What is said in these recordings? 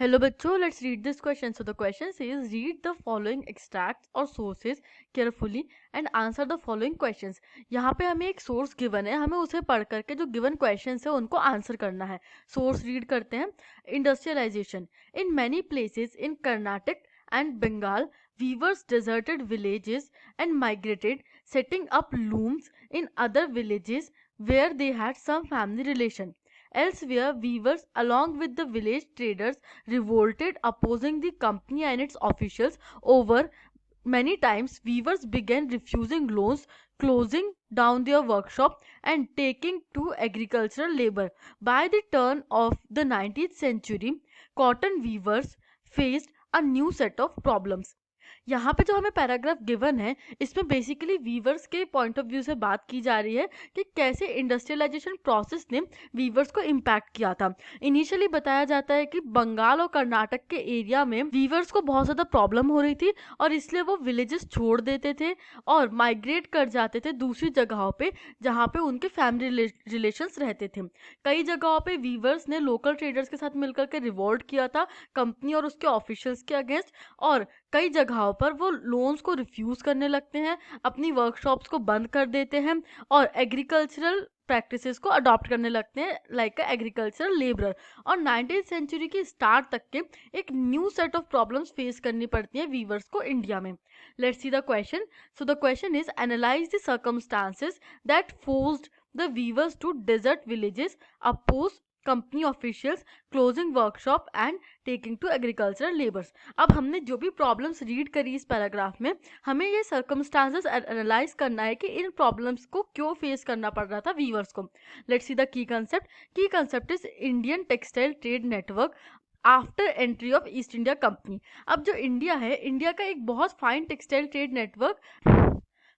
Hello बच्चों, let's read this question. So the question says read the following extracts or sources carefully and answer the following questions. यहाँ पे हमें एक source given है, हमें उसे पढ़ करके जो given questions है उनको answer करना है. Source read करते हैं. Industrialization. In many places in Karnataka and Bengal, weavers deserted villages and migrated, setting up looms in other villages where they had some family relation. Elsewhere, weavers, along with the village traders, revolted, opposing the company and its officials. Over many times, weavers began refusing loans, closing down their workshop, and taking to agricultural labor. By the turn of the 19th century, cotton weavers faced a new set of problems. यहाँ पे जो हमें paragraph given है इसमें basically viewers के point of view से बात की जा रही है कि कैसे इंडस्ट्रियलाइजेशन प्रोसेस ने वीवर्स को इम्पैक्ट किया था. इनिशियली बताया जाता है कि बंगाल और कर्नाटक के एरिया में वीवर्स को बहुत ज़्यादा प्रॉब्लम हो रही थी और इसलिए वो विलेजेस छोड़ देते थे और माइग्रेट कर जाते थे दूसरी जगहों पे जहाँ पे उनके फैमिली रिलेशंस रहते थे. कई जगहों पे वीवर्स ने लोकल ट्रेडर्स के साथ मिलकर के रिवोल्ट किया था कंपनी और उसके ऑफिशियल्स के अगेंस्ट, और कई जगहों पर वो लोन्स को रिफ्यूज़ करने लगते हैं, अपनी वर्कशॉप्स को बंद कर देते हैं और एग्रीकल्चरल प्रैक्टिसेस को अडॉप्ट करने लगते हैं लाइक एग्रीकल्चरल लेबरर. और 19th सेंचुरी की स्टार्ट तक के एक new set of problems face करनी पड़ती हैं वीवर्स को इंडिया में. Let's see the question. So the question is analyse the circumstances that forced the weavers to desert villages, oppose company officials, closing workshop and taking to agricultural labours. अब हमने जो भी problems read करी इस paragraph में, हमें ये circumstances analyse करना है कि इन प्रॉब्लम्स को क्यों फेस करना पड़ रहा था वीवर्स को. Let's see the key concept. Key concept is Indian textile trade network after entry of East India company. अब जो इंडिया है, इंडिया का एक बहुत fine textile trade network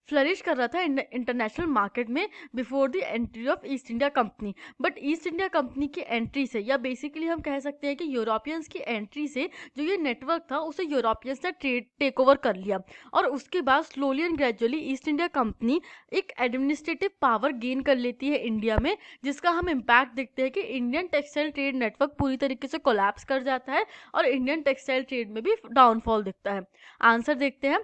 flourish कर रहा था इंटरनेशनल मार्केट में before the entry of East India company. But East India company की एंट्री से, या बेसिकली हम कह सकते हैं कि यूरोपियंस की एंट्री से, जो ये नेटवर्क था उसे यूरोपियंस ने टेक ओवर कर लिया. और उसके बाद slowly and gradually east India company एक एडमिनिस्ट्रेटिव पावर गेन कर लेती है इंडिया में, जिसका हम इम्पैक्ट देखते हैं कि इंडियन टेक्सटाइल ट्रेड नेटवर्क पूरी तरीके से कोलैप्स कर जाता है और इंडियन टेक्सटाइल ट्रेड में भी डाउनफॉल दिखता है. आंसर देखते हैं.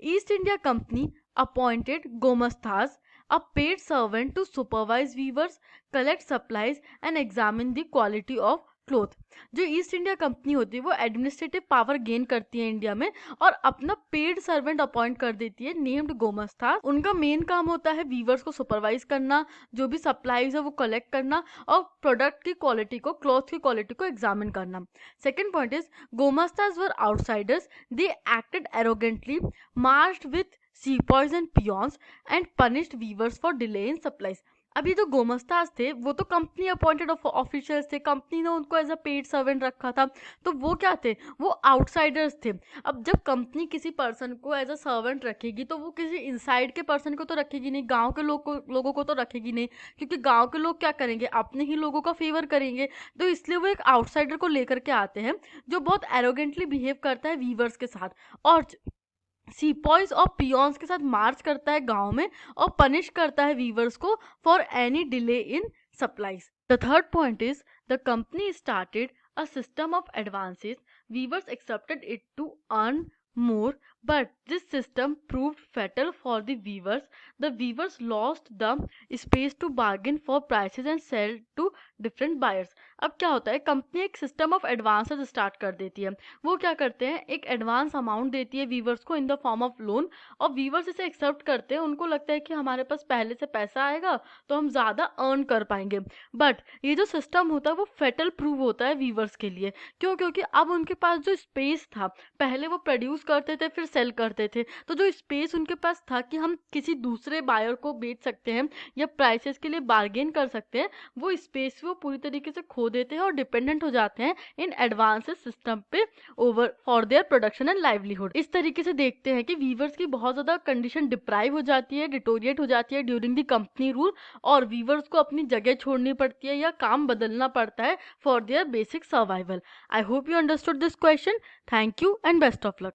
East India company appointed gomastas, a paid servant to supervise weavers, collect supplies and examine the quality of cloth. जो ईस्ट इंडिया कंपनी होती है वो एडमिनिस्ट्रेटिव पावर गेन करती है इंडिया में और अपना पेड सर्वेंट अपॉइंट कर देती है नेम्ड गोमस्ता. उनका मेन काम होता है वीवर्स को सुपरवाइज करना, जो भी सप्लाईज है वो कलेक्ट करना और प्रोडक्ट की क्वालिटी को, क्लॉथ की क्वालिटी को एग्जामिन करना. Second point is gomasthas were outsiders. They acted arrogantly, marched with sepoys and peons and punished weavers for delay in supplies. अब ये जो गोमस्ताज थे वो तो कंपनी अपॉइंटेड ऑफिशियल्स थे, कंपनी ने उनको एज अ पेड सर्वेंट रखा था, तो वो क्या थे, वो आउटसाइडर्स थे. अब जब कंपनी किसी पर्सन को एज अ सर्वेंट रखेगी तो वो किसी इनसाइड के पर्सन को तो रखेगी नहीं, गांव के लोगों को तो रखेगी नहीं, क्योंकि गांव के लोग क्या करेंगे, अपने ही लोगों का फेवर करेंगे. तो इसलिए वो एक आउटसाइडर को लेकर के आते हैं जो बहुत एरोगेंटली बिहेव करता है वीवर्स के साथ और सीपॉइज और पियॉन्स के साथ मार्च करता है गांव में और पनिश करता है वीवर्स को for any delay in supplies. The third point is the company started a system of advances. Weavers accepted it to earn more, but this system proved fatal for the weavers. The weavers lost the space to bargain for prices and sell to different buyers. अब क्या होता है, company एक system of advances start कर देती है. वो क्या करते हैं, एक एडवांस अमाउंट देती है वीवर्स को in the form of loan और वीवर्स इसे एक्सेप्ट करते हैं. उनको लगता है कि हमारे पास पहले से पैसा आएगा तो हम ज़्यादा अर्न कर पाएंगे. बट ये जो सिस्टम होता है वो फेटल प्रूव होता है वीवर्स के लिए. क्यों? क्योंकि अब उनके पास जो स्पेस था, पहले वो प्रोड्यूस करते थे फिर सेल करते थे, तो जो स्पेस उनके पास था कि हम किसी दूसरे बायर को बेच सकते हैं या प्राइसेस के लिए बार्गेन कर सकते हैं, वो स्पेस वो पूरी तरीके से खो देते हैं और डिपेंडेंट हो जाते हैं इन एडवांसेस सिस्टम पे over for their production and livelihood. इस तरीके से देखते हैं कि वीवर्स की बहुत ज़्यादा कंडीशन डिप्राइव हो जाती है, डिटोरिएट हो जाती है ड्यूरिंग द कंपनी रूल और वीवर्स को अपनी जगह छोड़नी पड़ती है या काम बदलना पड़ता है for their basic survival. I hope you understood this question. Thank you and best of luck.